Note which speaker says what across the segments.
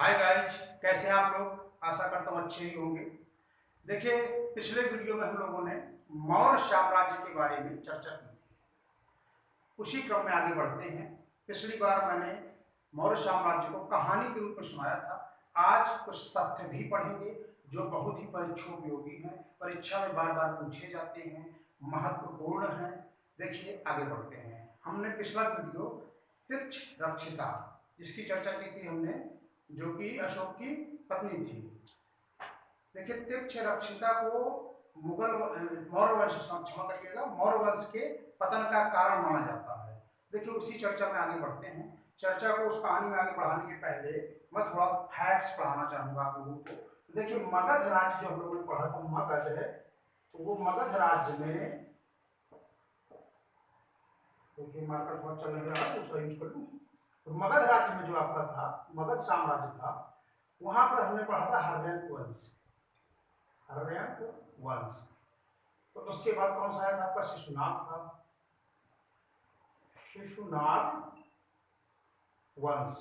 Speaker 1: Hi guys, कैसे हैं आप लोग। आशा करता हूँ अच्छे ही होंगे। देखिए, पिछले वीडियो में हम लोगों ने मौर्य साम्राज्य के बारे में चर्चा की। उसी क्रम में आगे बढ़ते हैं। पिछली बार मैंने मौर्य साम्राज्य को कहानी के रूप में सुनाया था। आज कुछ तथ्य भी पढ़ेंगे जो बहुत ही परीक्षोपयोगी हैं, परीक्षा में बार बार पूछे जाते हैं, महत्वपूर्ण हैं। देखिए, आगे बढ़ते हैं। हमने पिछला वीडियो तीक्ष रक्षिता जिसकी चर्चा की थी हमने, जो कि अशोक की पत्नी थी। देखिए, तीक्ष रक्षिता को मुगल मौर्य वंश, क्षमा करिएगा, मौर्य वंश के पतन का कारण माना जाता है। देखिए, उसी चर्चा में आगे बढ़ते हैं। चर्चा को उस कहानी में आगे बढ़ाने के पहले मैं थोड़ा फैक्ट्स पढ़ाना चाहूंगा आप लोगों को। देखिए, मगध राज्य जो हम लोगों ने पढ़ा था, मगध है, तो वो मगध राज्य में, देखिए मार्कर बहुत चल रहा है, उसका यूज कर लूं। तो मगध राज्य में जो आपका था, मगध साम्राज्य था, वहां पर हमने पढ़ा था हर्यक वंश। हर्यक वंश। तो उसके बाद कौन सा आया था आपका? शिशुनाग था। शिशुनाग वंश।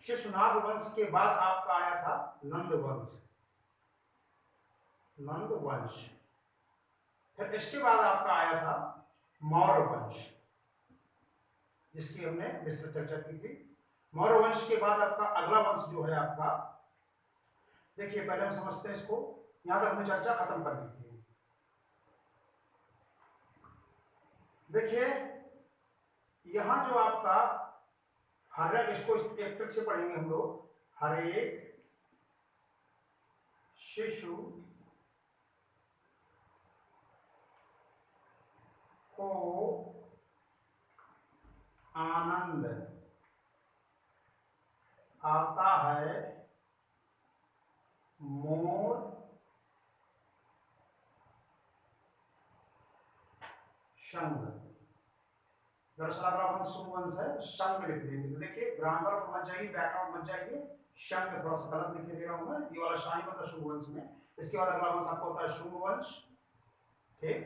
Speaker 1: शिशुनाग वंश के बाद आपका आया था नंद वंश। नंद वंश। फिर इसके बाद आपका आया था मौर्य वंश, जिसकी हमने विस्तृत चर्चा की थी। मौर्य वंश के बाद आपका अगला वंश जो है आपका, देखिए पहले हम समझते हैं इसको। यहां तक हमने चर्चा खत्म कर दी थी। देखिए, यहां जो आपका हर, इसको एक ट्रिक से पढ़ेंगे हम लोग। हरेक शिशु को आनंद आता है मोर शंग। दरअसल अगला वंश सुवंश है, शंग लिख देंगे। तो देखिए, ग्रामर समझ जाइए, बैकग्राउंड समझ जाइए। शंग थोड़ा सा गलत दिखाई दे रहा हूं मैं, ये वाला शाही मतलब शुभवंश में। इसके बाद अगला वंश आपको होता है शुभवंश। ठीक,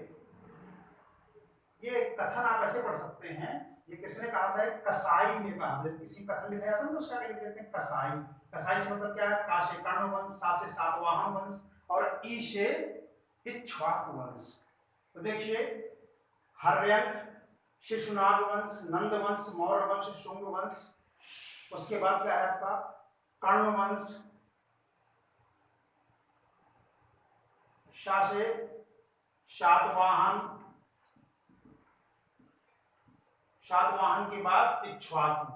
Speaker 1: ये कथन आप ऐसे पढ़ सकते हैं। ये किसने कहा था? कसाई ने कहा। किसी कथन लिखा था तो उसका आगे लिख देते हैं कसाई। कसाई से मतलब क्या है? का से कर्ण वंश, सा से सातवाहन वंश, और ई से इक्ष्वाक वंश। तो देखिए, हर्यक, शिशुनाग वंश, नंद वंश, मौर्य वंश, शुंग वंश। उसके बाद क्या है आपका? कर्ण वंश, शा से शातवाहन, शातवाहन के बाद इक्ष्वाकु।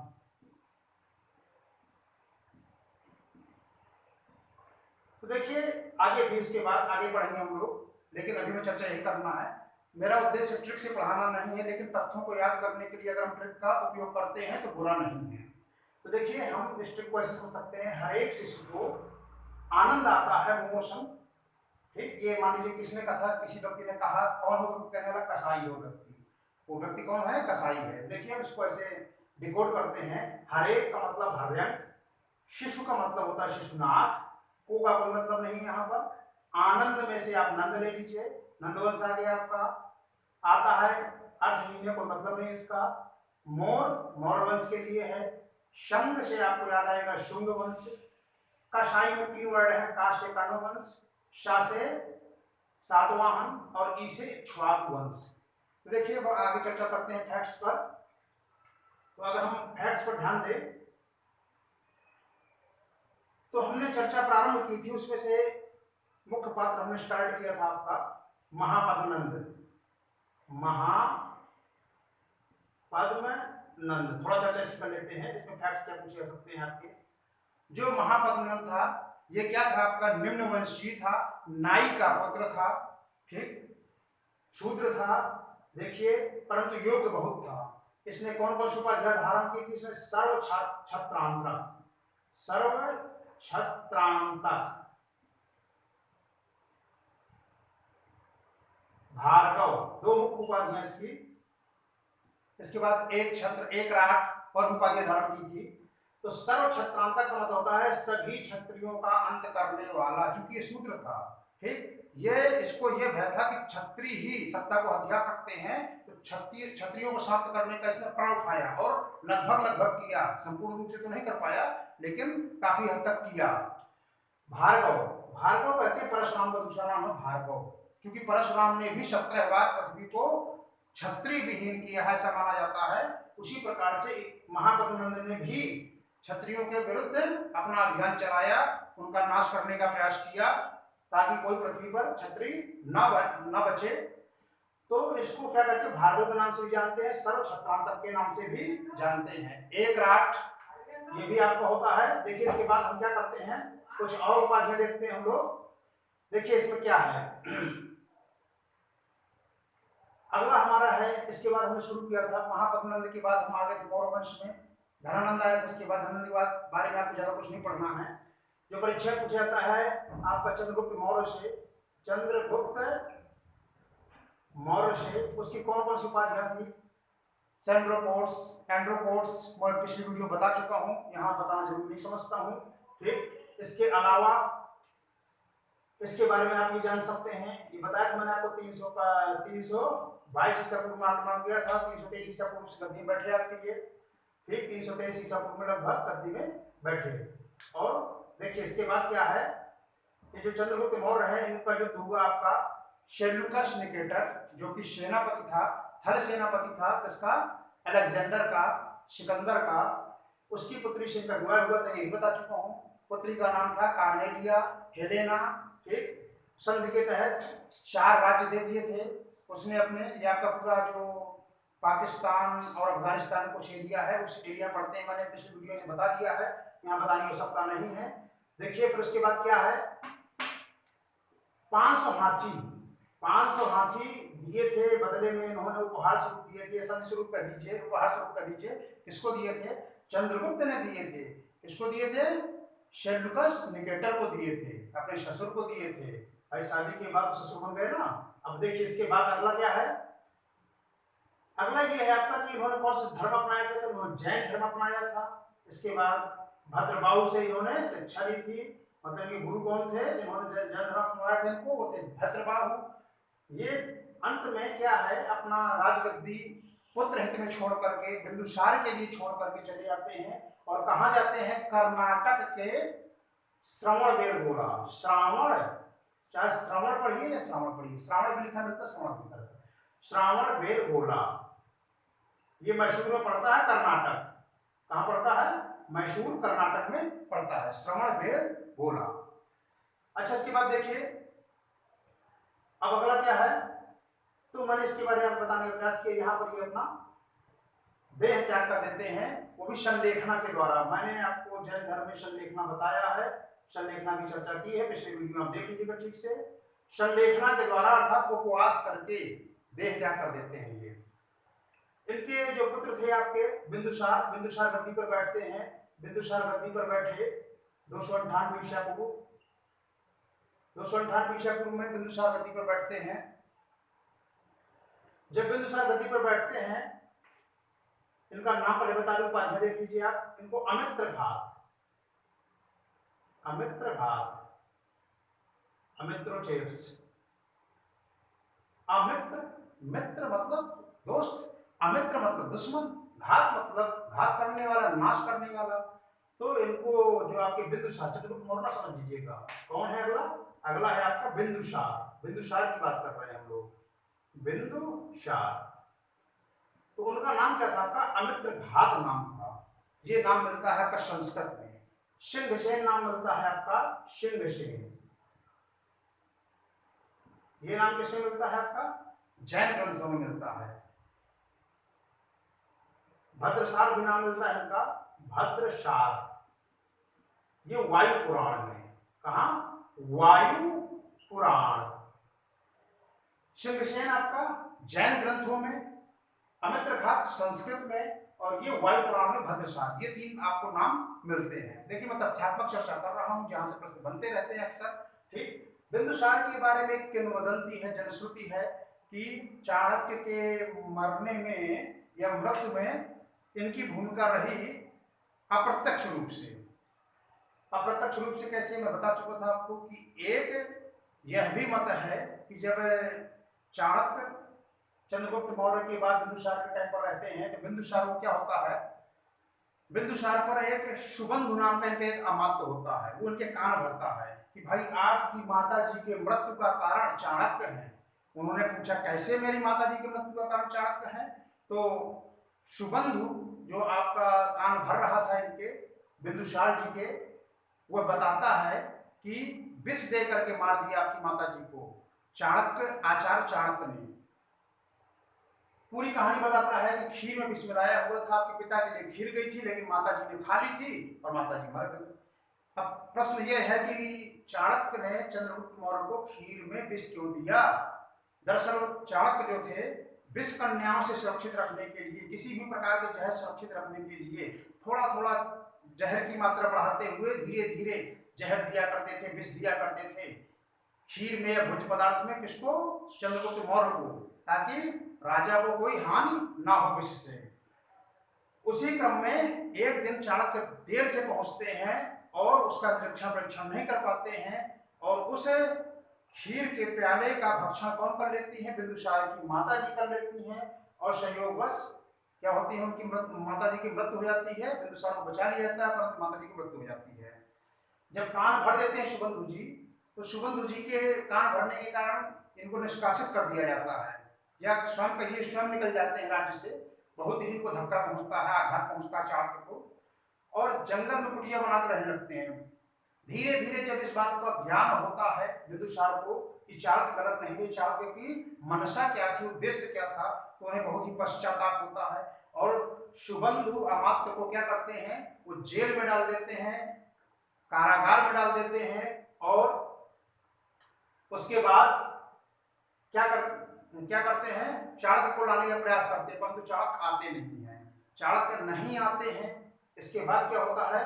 Speaker 1: तो देखिए, आगे भी इसके बाद आगे पढ़ेंगे हम लोग, लेकिन अभी में चर्चा यही करना है। मेरा उद्देश्य ट्रिक से पढ़ाना नहीं है, लेकिन तथ्यों को याद करने के लिए अगर हम ट्रिक का उपयोग करते हैं तो बुरा नहीं है। तो देखिए, हम इस ट्रिक को ऐसे समझ सकते हैं, हर एक शिशु को आनंद आता है मोशन। ठीक, ये मान लीजिए किसने कहा? किसी व्यक्ति ने कहा। कौन हो कहने वाला? कसाई हो व्यक्ति। वो व्यक्ति कौन है? कसाई है। देखिए, हम इसको ऐसे डिकोड करते हैं। हर एक का मतलब हर्यक, शिशु का मतलब होता है शिशुनाग, को का कोई मतलब नहीं है यहाँ पर। आनंद में से आप नंद ले लीजिए, नंदवंश आ गया आपका। आता है अर्थहीन है, कोई मतलब नहीं इसका। मोर, मोर वंश के लिए है। शंग से आपको याद आएगा शुंग वंश। कसाई में तीन वर्ड है, का से कर्ण वंश, शा से सातवाहन, और ई से इक्ष्वाकु वंश। तो देखिए, अब आगे चर्चा करते हैं फैक्ट्स पर। तो अगर हम फैक्ट्स पर ध्यान दें तो हमने चर्चा प्रारंभ की थी, उसमें से मुख्य पात्र हमने स्टार्ट किया था आपका महापद्मनंद। महापद्मनंद, थोड़ा चर्चा इसी कर लेते हैं। इसमें फैक्ट्स क्या पूछे जा सकते हैं आपके? जो महापद्मनंद था, ये क्या था आपका? निम्न वंशी था, नाई का पुत्र था। ठीक, शूद्र था। देखिए, परंतु योग्य बहुत था। इसने कौन कौन सी उपाधियां धारण की थी? इसने सर्व छत्रांतक, सर्व छत्रांतक, भार्गव, दो मुख्य उपाधियां इसकी। इसके बाद एक छत्र, एक राट और उपाधियां धारण की थी। तो सर्व छत्रांतक का मतलब होता है सभी क्षत्रियों का अंत करने वाला। चूंकि ये शूद्र था, ठीक। ये इसको ये भय था कि क्षत्रिय ही सत्ता को हथिया सकते हैं, तो क्षत्रियों को समाप्त करने का इसने प्रण उठाया और लगभग किया, संपूर्ण रूप से तो नहीं कर पाया लेकिन काफी हद तक किया। भार्गव, भार्गव कहते हैं परशुराम का दूसरा नाम है भार्गव, क्योंकि परशुराम ने भी 17 बार पृथ्वी को क्षत्रिय विहीन किया है ऐसा माना जाता है। उसी प्रकार से महापद्मनंद ने भी क्षत्रियों के विरुद्ध अपना अभियान चलाया, उनका नाश करने का प्रयास किया ताकि कोई पृथ्वी पर क्षत्रिय न बचे। तो इसको क्या कहते हैं, भार्गव के नाम से भी जानते हैं, सर्व क्षत्रांतक के नाम से भी जानते हैं। एक राट ये भी आपका होता है। देखिए इसके बाद हम क्या करते हैं, कुछ और उपाधियां देखते हैं हम लोग। देखिए इसमें क्या है, अगला हमारा है, इसके बाद हमने शुरू किया था महापद्मनंद के बाद हम आ गए थे मौर्य वंश में, धनानंद आया था, इसके बाद धनानंद के बारे में आपको ज्यादा कुछ नहीं पढ़ना है। जो परीक्षा पूछा जाता है आपका चंद्रगुप्त मौर्य से, चंद्रगुप्त मौर्य से उसकी कौन कौन सी उपाधियां थी, सेंड्रोपोड्स, एंड्रोपोड्स, मैं पिछली वीडियो बता चुका हूं, यहां बताना जरूरी नहीं समझता हूं। ठीक, इसके अलावा इसके बारे में आप ये जान सकते हैं, ये बताया था मैंने आपको 322 ईसा पूर्व में आक्रमण किया था, 323 ईसा पूर्व से गद्दी में बैठे आपके लिए। ठीक, 323 ईसा पूर्व में लगभग गद्दी में बैठे। और देखिए इसके बाद क्या है, ये जो चंद्रगुप्त मौर्य है इनका युद्ध हुआ आपका सेल्यूकस निकेटर, जो कि सेनापति था, थल सेनापति था किसका, अलेक्जेंडर का, सिकंदर का, उसकी पुत्री से इनका विवाह हुआ था, यही बता चुका हूं। पुत्री का नाम था कार्नेलिया हेलेना। ठीक, संधि के तहत 4 राज्य दे दिए थे उसने अपने, या का पूरा जो पाकिस्तान और अफगानिस्तान कुछ एरिया है उस एरिया पढ़ते हैं, मैंने पिछले वीडियो में बता दिया है, यहाँ बताने की आवश्यकता नहीं है। देखिए फिर उसके बाद क्या है, 500 हाथी दिए थे बदले में, इन्होंने उपहार स्वरूप दिए थे, संधि स्वरूप कह दीजिए, उपहार स्वरूप कह दीजिए। किसको दिए थे, चंद्रगुप्त ने दिए थे। किसको दिए थे, सेल्यूकस निकेटर को दिए थे, अपने ससुर को दिए थे। भाई शादी के बाद ससुर बन गए ना। अब देखिए इसके बाद अगला क्या है, अगला ये है आपका कि इन्होंने कौन सा धर्म अपनाया था, तो इन्होंने जैन धर्म अपनाया था। इसके बाद भद्रबाहु से इन्होंने शिक्षा ली थी, मतलब ये गुरु कौन थे जिन्होंने जैन धर्म अपनाया था, इनको वो थे भद्रबाहु। ये अंत में क्या है, अपना राजगद्दी पुत्र हित में छोड़ करके बिंदुसार के लिए छोड़ करके चले जाते हैं, और कहा जाते हैं, कर्नाटक के श्रवणबेलगोला, श्रावण, चाहे श्रवण पढ़िए या श्रावण पढ़िए, श्रावण भी लिखा मिलता, श्रवण भी लिखा, श्रावणबेलगोला, ये मैसूर में पड़ता है, कर्नाटक। कहां पड़ता है, मैसूर कर्नाटक में पड़ता है, श्रवणबेलगोला। अच्छा इसके बाद देखिए अब अगला क्या है, तो मैंने इसके बारे में बताने का प्रयास किया। यहाँ पर ये अपना देह त्याग कर देते हैं, वो भी संलेखना के द्वारा। मैंने आपको जैन धर्म में संलेखना बताया है, संलेखना की चर्चा की है, पिछले वीडियो में आप देख लीजिएगा ठीक से। संलेखना के द्वारा अर्थात उपवास करके देह त्याग कर देते हैं ये। इनके जो पुत्र थे आपके बिंदुसार, बिंदुसार गद्दी पर बैठते हैं, बिंदुसार गद्दी पर बैठे 298 ईसा पूर्व, 298 ईसा पूर्व में बिंदुसार गद्दी पर बैठते हैं। जब बिंदुसार गद्दी पर बैठते हैं, इनका नाम पहले बता दो, उपाध्याय देख लीजिए आप, इनको अमित्रघात, अमित्रघात, अमित्रोचेट्स, अमित्र, मित्र मतलब दोस्त, अमित्र मतलब दुश्मन, घात मतलब घात करने वाला, नाश करने वाला। तो इनको जो आपके बिंदुसार, चंद्रगुप्त मौर्य समझ लीजिएगा। कौन है अगला, अगला है आपका बिंदुसार, बिंदुसार की बात कर रहे हैं हम लोग, बिंदुसार। तो उनका नाम क्या था आपका, अमित्रघात नाम था। ये नाम मिलता है आपका संस्कृत में, सिंहसेन नाम मिलता है आपका, सिंहसेन। ये नाम किसमें मिलता है आपका, जैन ग्रंथों में मिलता है। भद्रसार भी नाम मिलता है इनका, भद्रसार, ये वायु पुराण में, कहा, वायु पुराण। सिंहसेन आपका जैन ग्रंथों में, अमित्रघात संस्कृत में, और ये वायु पुराण में भद्रसार, ये 3 आपको नाम मिलते हैं। देखिए मैं तथ्यात्मक चर्चा कर रहा हूं, जहां से प्रश्न बनते रहते हैं अक्सर। ठीक, बिंदुसार के बारे में एक किंवदंती है, जनश्रुति है कि चाणक्य के मरने में या मृत्यु में इनकी भूमिका रही अप्रत्यक्ष रूप से। अप्रत्यक्ष रूप से कैसे, मैं बता चुका था आपको कि एक यह भी मत है कि जब चाणक्य चंद्रगुप्त मौर्य के बाद बिंदुसार के टाइम पर रहते हैं, तो बिंदुसार को क्या होता है, बिंदुसार पर एक सुबंधु नाम का इनका एक अमात्य होता है, वो उनके कान भरता है कि भाई आपकी माता जी के मृत्यु का कारण चाणक्य है। उन्होंने पूछा कैसे मेरी माता जी के मृत्यु का कारण चाणक्य है, तो सुबंधु जो आपका कान भर रहा था इनके बिंदुसार जी के, वह बताता है कि विष दे करके मार दिया आपकी माता जी को चाणक्य, आचार्य चाणक्य ने। पूरी कहानी बताता है कि खीर में विष मिलाया हुआ था, आपके पिता के लिए खीर गई थी लेकिन माता जी ने खा ली थी और माता जी मर गई। अब प्रश्न यह है कि चाणक्य ने चंद्रगुप्त मौर्य को खीर में विष क्यों दिया। दरअसल चाणक्य जो थे विष कन्याओं से सुरक्षित रखने के लिए, किसी भी प्रकार के जहर सुरक्षित रखने के लिए थोड़ा थोड़ा जहर की मात्रा बढ़ाते हुए धीरे धीरे जहर दिया करते थे, विष दिया करते थे खीर में या भोज्य पदार्थ में, किसको, चंद्रगुप्त मौर्य को, ताकि राजा को कोई हानि ना हो विष से। उसी क्रम में एक दिन चाणक्य देर से पहुंचते हैं और उसका निरीक्षण परीक्षण नहीं कर पाते हैं, और उस खीर के प्याले का भक्षण कौन कर लेती है, बिंदुसार की माता जी कर लेती हैं, और संयोगवश क्या होती है, उनकी माता जी की मृत्यु हो जाती है। बिंदुसार को बचा लिया जाता है परंतु माता जी की मृत्यु हो जाती है। जब कान भर देते हैं शुभंधु जी, तो शुभंधु जी के कान भरने के कारण इनको निष्कासित कर दिया जाता है, या स्वयं कहिए स्वयं निकल जाते हैं राज्य से। बहुत ही इनको धक्का पहुंचता है, आघात पहुंचता है चाणक्य को, और जंगल में कुटिया बनाकर रहने लगते हैं। धीरे धीरे जब इस बात का ज्ञान होता है बिंदुसार को कि चाणक्य गलत नहीं थे, चाणक्य की मनसा क्या थी, उद्देश्य क्या था, तो उन्हें बहुत ही पश्चाताप होता है, और शुभंधु अमात्य को क्या करते हैं, वो जेल में डाल देते हैं, कारागार में डाल देते हैं, और उसके बाद क्या करते हैं, चाणक्य को लाने का प्रयास करते हैं, परंतु चाणक्य आते नहीं हैं। चाणक्य नहीं आते हैं, इसके बाद क्या होता है,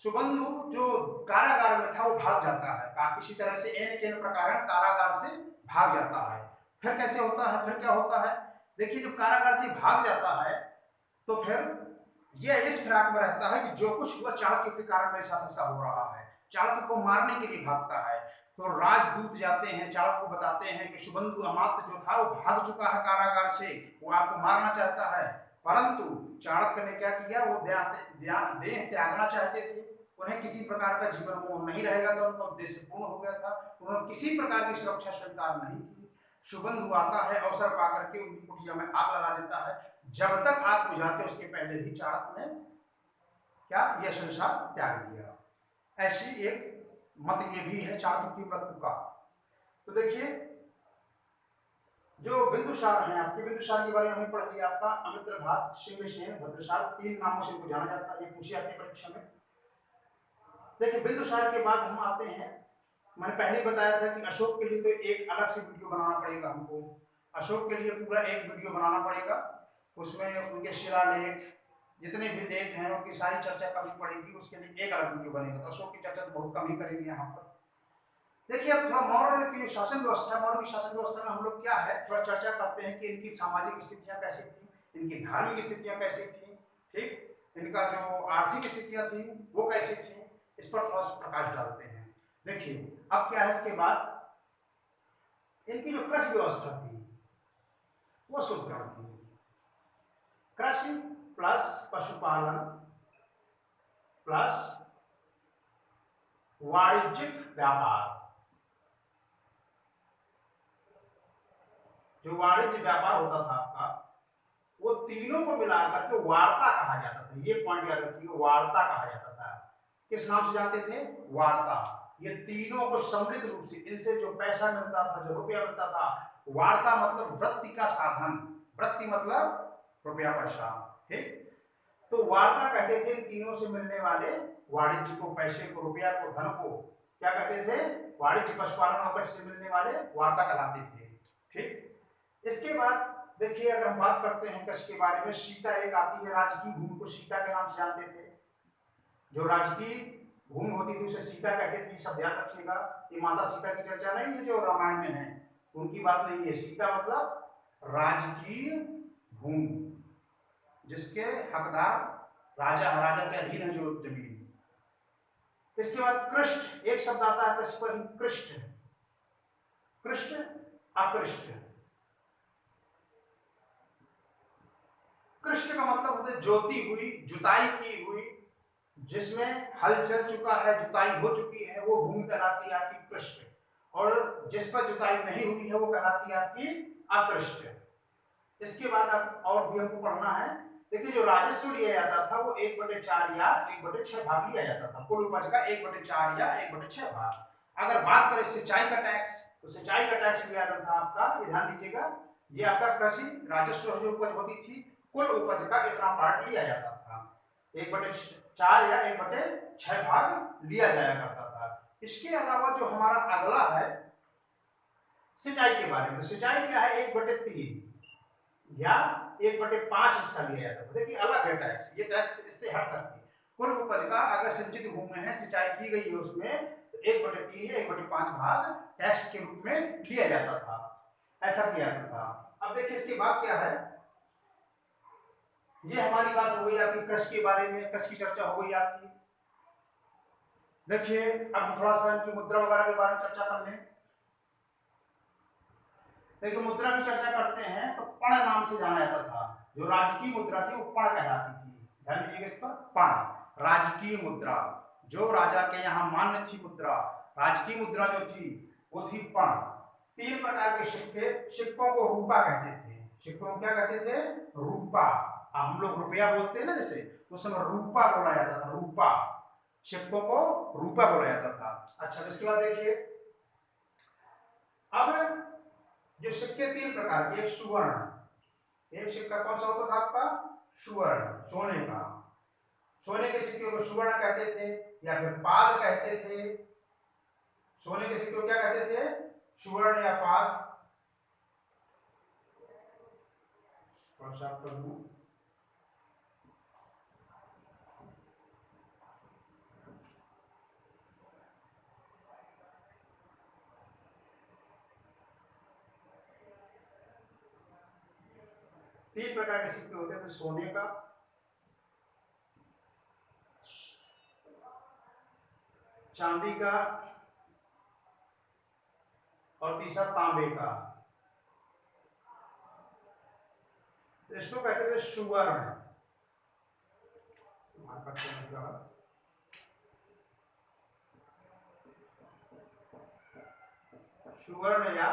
Speaker 1: शुभंधु जो कारागार में था वो भाग जाता है, किसी तरह से एन केन प्रकार कारागार से भाग जाता है। फिर कैसे होता है, फिर क्या होता है, देखिए जब कारागार से भाग जाता है तो फिर यह इस फिराक में रहता है कि जो कुछ हुआ चाणक्य के कारण मेरे साथ ऐसा हो रहा है, चाणक्य को मारने के लिए भागता है। तो राजदूत जाते हैं, चाणक्य को बताते हैं कि शुभंधु अमात्य जो था वो भाग चुका है कारागार से, वो आपको मारना चाहता है। परंतु चाणक्य ने क्या किया, वो देह त्यागना चाहते थे, उन्हें किसी प्रकार का जीवन मोह नहीं रहेगा, तो उनका उद्देश्य पूर्ण हो गया था, उन्होंने किसी प्रकार की सुरक्षा स्वीकार नहीं की। शुभंधु आता है, अवसर पा करके उनकी कुटिया में आग लगा देता है। जब तक आग बुझाते उसके पहले ही चाणक्य ने क्या, यह संसार त्याग दिया। ऐसी एक मत ये भी है चाणक्य की मृत्यु का। तो देखिए जो बिंदुसार हैं, आपके बिंदुसार के बारे में हमें पढ़ लिया, आपका अमित्रघात, सिंहसेन, भद्रसार, 3 नामों से इनको जाना जाता है, ये पूछे जाते हैं परीक्षा में। देखिए बिंदुसार के बाद हम आते हैं, मैंने पहले बताया था कि अशोक के लिए तो एक अलग से वीडियो बनाना पड़ेगा हमको, अशोक के लिए पूरा एक वीडियो बनाना पड़ेगा, उसमें उनके शिलालेख जितने भी लेख हैं उनकी सारी चर्चा करनी पड़ेगी, उसके लिए एक अलग वीडियो बनेगा। तो अशोक की चर्चा तो बहुत कम ही करेंगे यहाँ पर। देखिए अब थोड़ा मौर्य की शासन व्यवस्था, मौर्य की शासन व्यवस्था में हम लोग क्या है थोड़ा चर्चा करते हैं कि इनकी सामाजिक स्थितियां कैसी थी, इनकी धार्मिक स्थितियां कैसी थी, ठीक, इनका जो आर्थिक स्थितियां थी वो कैसी थी, इस पर थोड़ा प्रकाश डालते हैं। देखिए अब क्या है, इसके बाद इनकी जो कृषि व्यवस्था थी वो सुदृढ़ थी। कृषि प्लस पशुपालन प्लस वाणिज्यिक व्यापार, जो वाणिज्य व्यापार होता था आपका, वो तीनों को मिलाकर के वार्ता कहा जाता था। ये पॉइंट याद रखिए, वार्ता कहा जाता था। किस नाम से जानते थे, वार्ता। ये तीनों को समृद्ध रूप से, इनसे जो पैसा मिलता था, जो रुपया मिलता था, वार्ता मतलब वृत्ति का साधन, वृत्ति मतलब रुपया पैसा, ठीक। तो वार्ता कहते थे तीनों से मिलने वाले वाणिज्य को, पैसे को, रुपया को, धन को क्या कहते थे, वाणिज्य, पशुपालन और कृषि से मिलने वाले वार्ता कहलाते थे, ठीक। इसके बाद देखिए अगर हम बात करते हैं कृषि के बारे में, सीता एक आती है, राजकीय भूमि को सीता के नाम से जानते थे। जो राजकीय भूमि होती थी उसे सीता कहते थे, सब ध्यान रखिएगा। ये माता सीता की चर्चा नहीं है जो रामायण में है, उनकी बात नहीं है। सीता मतलब राजकीय भूमि, जिसके हकदार राजा, राजा के अधीन है जो जमीन। इसके बाद कृष्ट, एक शब्द आता है कृष्ट पर, कृष्ट, कृष्ट, अकृष्ट। कृष्ण का मतलब होता है जोती हुई, जुताई की हुई, जिसमें हल चल चुका है, जुताई हो चुकी है, वो भूमि कहलाती है आपकी कृष्ण। और जिस पर जुताई नहीं हुई है वो कहलाती है आपकी अकृष्ट। इसके बाद और भी हमको पढ़ना है। देखिए जो राजस्व लिया जाता था वो 1/4 या 1/6 भाग लिया जाता था, कुल उपज का 1/4 या 1/6 भाग। अगर बात करें सिंचाई का टैक्स, तो सिंचाई का टैक्स लिया जाता था आपका, ये ध्यान दीजिएगा, ये आपका कृषि राजस्व जो उपज होती थी, कुल उपज का इतना पार्ट लिया जाता था, 1/4 या 1/6 भाग लिया जाया करता था। इसके अलावा जो हमारा अगला है सिंचाई के बारे में, तो सिंचाई क्या है, 1/3 या 1/5 हिस्सा लिया जाता है। देखिए अलग है टैक्स, ये टैक्स इससे हट करके कुल उपज का अगर सिंचित भूमि है, सिंचाई की गई है उसमें, तो 1/3 या 1/5 भाग टैक्स के रूप में लिया जाता था, ऐसा किया जाता था। अब देखिए इसके बाद क्या है, ये हमारी बात हो गई आपकी कृषि के बारे में, कृषि की चर्चा हो गई आपकी। देखिए अब हम थोड़ा सा इनकी मुद्रा वगैरह के बारे में चर्चा कर लें। देखिए मुद्रा की चर्चा करते हैं तो पण नाम से जाना जाता था, जो राजकीय मुद्रा थी वो पण कहलाती थी। ध्यान दीजिएगा इस पर, पण राजकीय मुद्रा, जो राजा के यहाँ मान्य थी मुद्रा, राजकीय मुद्रा जो थी वो थी पण। 3 प्रकार के सिक्के, सिक्कों को रूपा कहते थे, सिक्कों को क्या कहते थे, रूपा। हम लोग रुपया बोलते हैं ना जैसे, तो उस समय रूपा बोला जाता था, रूपा, सिक्कों को रूपा बोला जाता था। अच्छा इसके बाद देखिए अब जो सिक्के 3 प्रकार के, एक सुवर्ण, एक सिक्का कौन सा होता था आपका, सुवर्ण, सोने का, सोने के सिक्के को सुवर्ण कहते थे या फिर पाद कहते थे। सोने के सिक्के को क्या कहते थे, सुवर्ण या पाद। कर दूं, तीन प्रकार के सिक्के होते थे, सोने का, चांदी का और तीसरा तांबे का। इसको कहते थे सुवर्ण, सुवर्ण या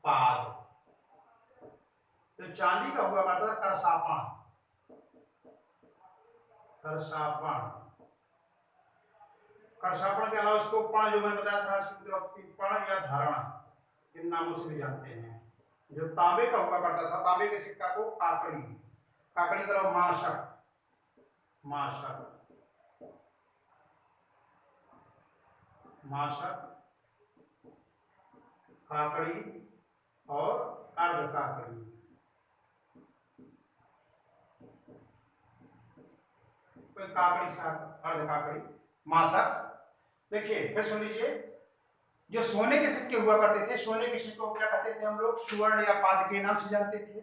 Speaker 1: पाद। तो चांदी का हुआ करता था करसापण, करसापण, करसापण के अलावा इसको पण, जो मैंने बताया था पण या धारणा, इन नामों से भी जानते हैं। जो तांबे का हुआ करता था, तांबे के सिक्का को काकड़ी, काकड़ी का माशक, माशक, माशक, काकड़ी और अर्ध काकड़ी। कोई काकड़ी सा, अर्ध काकड़ी, माशक। देखिए फिर सुन लीजिए, जो सोने के सिक्के हुआ करते थे, सोने के सिक्कों को क्या कहते थे हम लोग, सुवर्ण या पाद के नाम से जानते थे।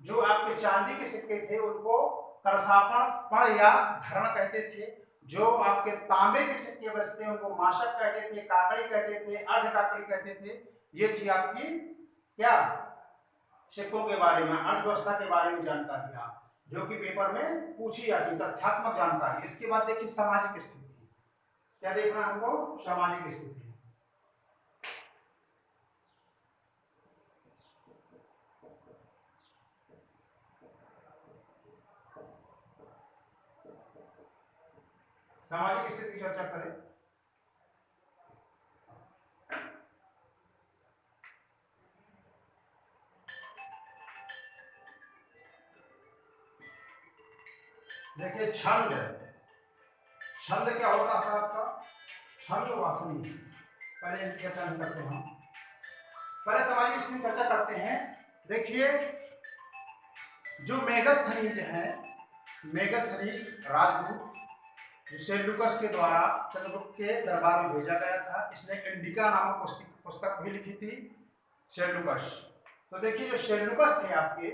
Speaker 1: जो आपके चांदी के सिक्के थे उनको करसापण, पण या धरण कहते थे। जो आपके तांबे के सिक्के बचते हैं उनको माशक कहते थे, काकड़ी कहते थे, अर्ध काकड़ी कहते थे। ये थी आपकी क्या, सिक्कों के बारे में, अर्थव्यवस्था के बारे में जानकारियां, जो कि पेपर में पूछी जाती, तथ्यात्मक जानकारी। इसके बाद देखिए सामाजिक स्थिति, क्या देखना हमको, सामाजिक स्थिति। सामाजिक स्थिति की चर्चा करें। देखिए छंद, छंद क्या होता है आपका, छंद वासनी। पहले इनकी चर्चा नहीं करते हम, पहले सामाजिक स्थिति चर्चा करते हैं। देखिए जो मेगस्थनीज है, मेगस्थनीज राजदूत, जो सेल्यूकस के द्वारा चंद्रगुप्त के दरबार में भेजा गया था, इसने इंडिका नामक पुस्तक भी लिखी थी, सेल्यूकस। तो देखिए जो सेल्यूकस थे आपके,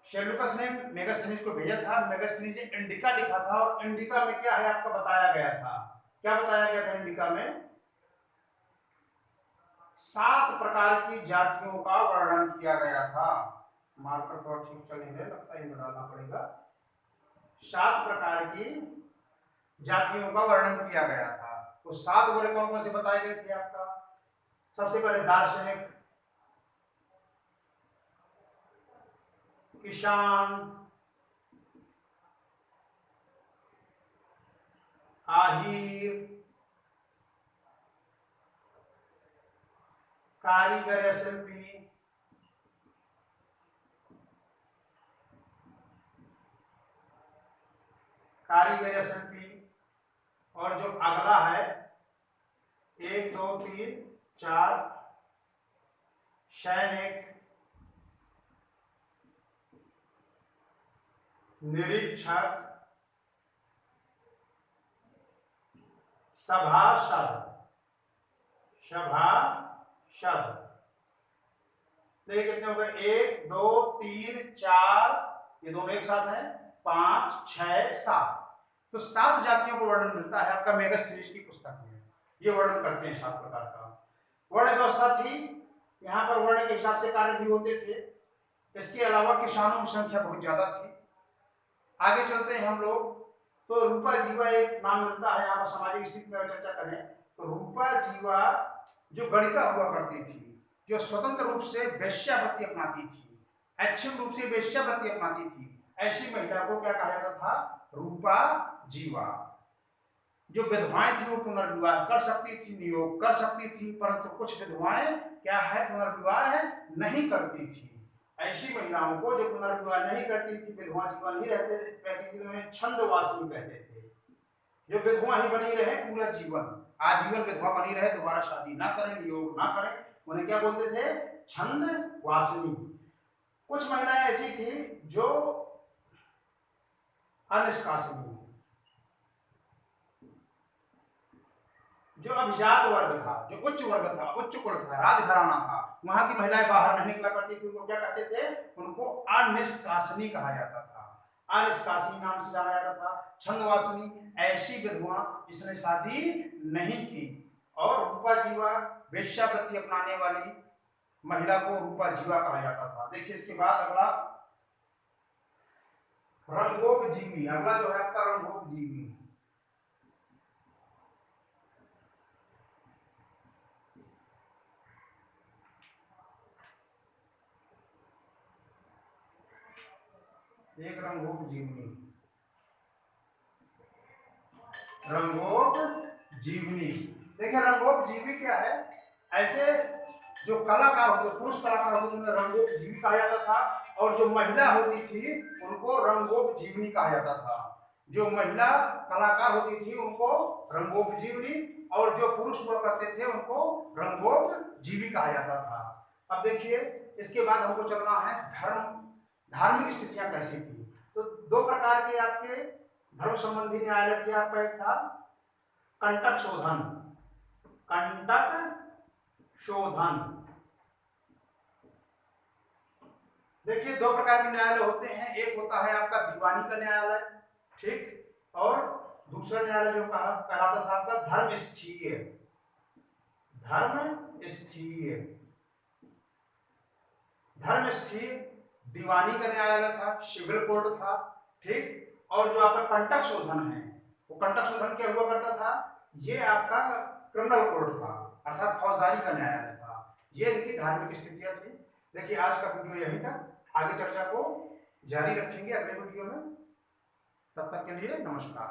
Speaker 1: सेल्यूकस ने मेगस्थनीज को भेजा था, मेगस्थनीज ने इंडिका लिखा था, और इंडिका में क्या है आपको बताया गया था, क्या बताया गया था इंडिका में? 7 प्रकार की जातियों का वर्णन किया गया था। मार्कर तो ठीक चल नहीं रहे, लगता है इनको डालना पड़ेगा। 7 प्रकार की जातियों का वर्णन किया गया था। तो 7 बोले कौन कौन से बताए गए थे आपका? सबसे पहले दार्शनिक, किसान, आहिर, कारीगर या शिल्पी, कारीगर या शिल्पी, और जो अगला है 1 2 3 4 सैनिक, निरीक्षक, सभासद, सभासद। देखिए कितने हो गए? 1 2 3 4, ये दोनों एक साथ हैं, 5 6 7। तो 7 जातियों को वर्णन मिलता है आपका मेगास्थनीज की पुस्तक में। ये वर्णन करते हैं 7 प्रकार का। वर्ण व्यवस्था थी, यहाँ पर वर्ण के हिसाब से कार्य भी होते थे। इसके अलावा किसानों की संख्या बहुत ज्यादा थी। आगे चलते हैं हम लोग, तो रूपा जीवा एक नाम मिलता है यहाँ पर। सामाजिक स्थिति में चर्चा करें तो रूपा जीवा जो गणिका हुआ करती थी, जो स्वतंत्र रूप से वेश्यावृत्ति अपनाती थी, ऐच्छिक रूप से वेश्यावृत्ति अपनाती थी, ऐसी महिला को क्या कहा जाता था? रूपा जीवा। जो विधवाएं थी वो पुनर्विवाह कर सकती थी, नियोग कर सकती थी, परंतु कुछ विधवाएं क्या है? पुनर्विवाह नहीं करती थी। ऐसी महिलाओं को जो पुनर्विवाह नहीं करती थी, विधवा जीवन ही रहती थी, उन्हें छंदवासिनी कहते थे। जो विधवा ही बनी रहे पूरा जीवन, आजीवन विधवा बनी रहे, दोबारा शादी ना करें, नियोग ना करें, उन्हें क्या बोलते थे? छंदवासिनी। कुछ महिलाएं ऐसी थी जो अनिष्कासिनी, जो अभिजात वर्ग था, जो उच्च वर्ग था, उच्च कुल था, राजघराना था, वहां की महिलाएं बाहर नहीं निकला करती थी, उनको क्या कहते थे? उनको अनिष्कासिनी कहा जाता था। अनिष्कासिनी नाम से जाना जाता था। छंदवासिनी ऐसी विधवा जिसने शादी नहीं की। और रूपा जीवा वेश्यावृत्ति अपनाने वाली महिला को रूपा जीवा कहा जाता था। देखिए इसके बाद अगला रंगोपजीवी। अगला जो है आपका रंगोपजीवी। एक रंगोपजीवनी, रंगोपजीवनी। देखिए रंगोपजीवी क्या है? ऐसे जो कलाकार होते, पुरुष कलाकार होते, उन्हें रंगोपजीवी कहा जाता था, और जो महिला होती थी उनको रंगोपजीवनी कहा जाता था। जो महिला कलाकार होती थी उनको रंगोपजीवनी, और जो पुरुष हुआ करते थे उनको रंगोपजीवी कहा जाता था। अब देखिए इसके बाद हमको चलना है धार्मिक स्थितियां कैसी थी। तो 2 प्रकार के आपके धर्म संबंधी न्यायालय थे। आपका एक था कंटक शोधन, कंटक शोधन। देखिए 2 प्रकार के न्यायालय होते हैं। एक होता है आपका दीवानी का न्यायालय, ठीक, और दूसरा न्यायालय जो कहलाता था आपका धर्मस्थीय, धर्मस्थीय। धर्मस्थीय दीवानी का न्यायालय था, सिविल कोर्ट था, ठीक। और जो आपका कंटक शोधन है, वो कंटक शोधन क्या हुआ करता था? ये आपका क्रिमिनल कोर्ट था, अर्थात फौजदारी का न्यायालय था। ये इनकी धार्मिक स्थितियां थी। देखिए आज का वीडियो यहीं तक, आगे चर्चा को जारी रखेंगे अगले वीडियो में। तब तक के लिए नमस्कार।